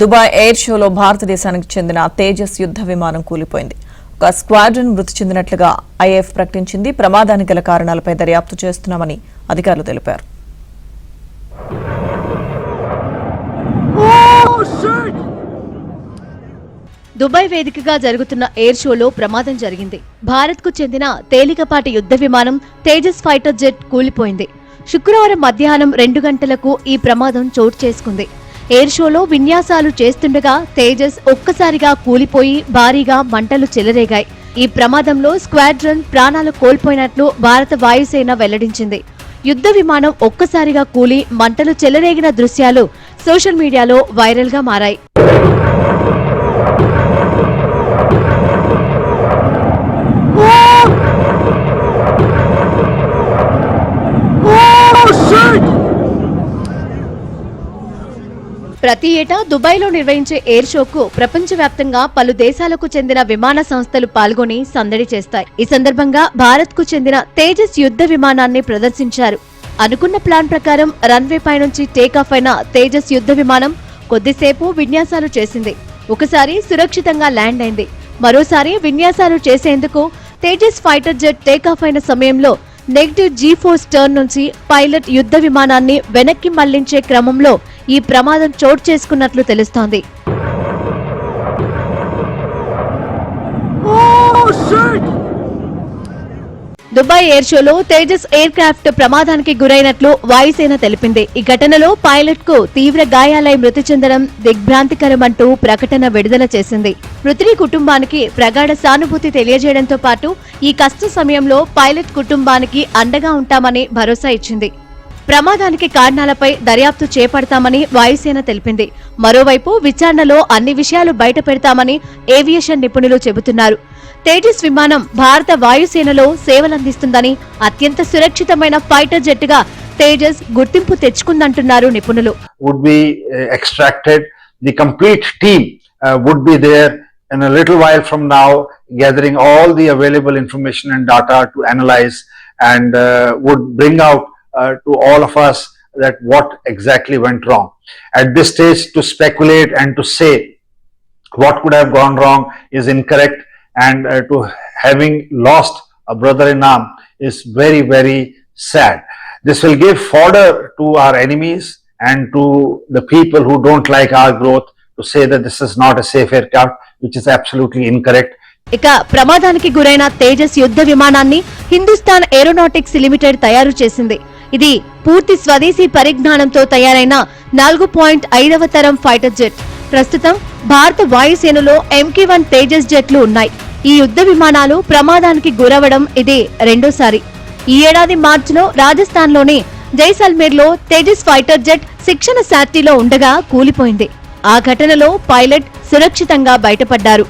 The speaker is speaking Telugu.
దుబాయ్ ఎయిర్ షోలో భారతదేశానికి చెందిన తేజస్ యుద్ధ విమానం కూలిపోయింది. ఒక స్క్వాడ్రన్ మృతి చెందినట్లుగా ఐఏఎఫ్ ప్రకటించింది. ప్రమాదానికి గల కారణాలపై దర్యాప్తు చేస్తున్నామని అధికారులు తెలిపారు. దుబాయ్ వేదికగా జరుగుతున్న ఎయిర్ షోలో ప్రమాదం జరిగింది. భారత్ కు చెందిన తేలికపాటి యుద్ధ విమానం తేజస్ ఫైటర్ జెట్ కూలిపోయింది. శుక్రవారం మధ్యాహ్నం 2 గంటలకు ఈ ప్రమాదం చోటు చేసుకుంది. ఎయిర్ షోలో విన్యాసాలు చేస్తుండగా తేజస్ ఒక్కసారిగా కూలిపోయి భారీగా మంటలు చెలరేగాయి. ఈ ప్రమాదంలో స్క్వాడ్రన్ ప్రాణాలు కోల్పోయినట్లు భారత వాయుసేన వెల్లడించింది. యుద్ధ విమానం ఒక్కసారిగా కూలి మంటలు చెలరేగిన దృశ్యాలు సోషల్ మీడియాలో వైరల్ గా మారాయి. ప్రతి ఏటా దుబాయ్లో నిర్వహించే ఎయిర్ షోకు ప్రపంచవ్యాప్తంగా పలు దేశాలకు చెందిన విమాన సంస్థలు పాల్గొని సందడి చేస్తాయి. ఈ సందర్భంగా భారత్ కు చెందిన తేజస్ యుద్ధ విమానాన్ని ప్రదర్శించారు. అనుకున్న ప్లాన్ ప్రకారం రన్వే పై నుంచి టేకాఫ్ అయిన తేజస్ యుద్ధ విమానం కొద్దిసేపు విన్యాసాలు చేసింది. ఒకసారి సురక్షితంగా ల్యాండ్ అయింది. మరోసారి విన్యాసాలు చేసేందుకు తేజస్ ఫైటర్ జెట్ టేకాఫ్ అయిన సమయంలో నెగటివ్ G-ఫోర్స్ టర్న్ నుంచి పైలట్ యుద్ధ విమానాన్ని వెనక్కి మళ్లించే క్రమంలో ఈ ప్రమాదం చోటు చేసుకున్నట్లు తెలుస్తోంది. దుబాయ్ ఎయిర్ షోలో తేజస్ ఎయిర్ క్రాఫ్ట్ ప్రమాదానికి గురైనట్లు వాయుసేన తెలిపింది. ఈ ఘటనలో పైలట్ కు తీవ్ర గాయాలై మృతి చెందడం దిగ్భ్రాంతికరమంటూ ప్రకటన విడుదల చేసింది. మృతుడి కుటుంబానికి ప్రగాఢ సానుభూతి తెలియజేయడంతో పాటు ఈ కష్ట సమయంలో పైలట్ కుటుంబానికి అండగా ఉంటామని భరోసా ఇచ్చింది. ప్రమాదానికి కారణాలపై దర్యాప్తు చేపడతామని వాయుసేన తెలిపింది. మరోవైపు విచారణలో అన్ని విషయాలు బయట పెడతామని ఏవియేషన్ నిపుణులు చెబుతున్నారు. తేజస్ విమానం భారత వాయుసేనలో సేవలందిస్తుందని, అత్యంత సురక్షితమైన ఫైటర్ జెట్గా తేజస్ గుర్తింపు తెచ్చుకుందంటున్నారు నిపుణులు. Would be extracted. The complete team would be there in a little while from now, gathering all the available information and data to analyze and would bring out to all of us that what exactly went wrong. At this stage, to speculate and to say what could have gone wrong is incorrect, and to having lost a brother-in-arm is very, very sad. This will give fodder to our enemies and to the people who don't like our growth to say that this is not a safe aircraft, which is absolutely incorrect. ఇక ప్రమాదానికి గురైన తేజస్ యుద్ధ విమానాన్ని హిందుస్థాన్ ఏరోనాటిక్స్ లిమిటెడ్ తయారు చేసింది. ఇది పూర్తి స్వదేశీ పరిజ్ఞానంతో తయారైన 4.5వ తరం ఫైటర్ జెట్. ప్రస్తుతం భారత వాయుసేనలో MK-1 తేజస్ జెట్లు ఉన్నాయి. ఈ యుద్ధ విమానాలు ప్రమాదానికి గురవడం ఇది రెండోసారి. ఈ ఏడాది మార్చిలో రాజస్థాన్లోని జైసల్మేర్లో తేజస్ ఫైటర్ జెట్ శిక్షణ శాటిలో ఉండగా కూలిపోయింది. ఆ ఘటనలో పైలట్ సురక్షితంగా బయటపడ్డారు.